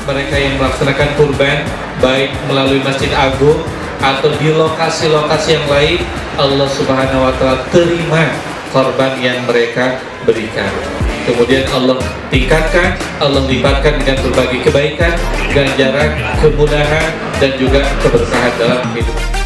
mereka yang melaksanakan kurban baik melalui Masjid Agung atau di lokasi-lokasi yang lain, Allah Subhanahu wa Ta'ala terima korban yang mereka berikan. Kemudian Allah tingkatkan, Allah lipatkan dengan berbagai kebaikan, ganjaran, kemudahan, dan juga keberkahan dalam hidup.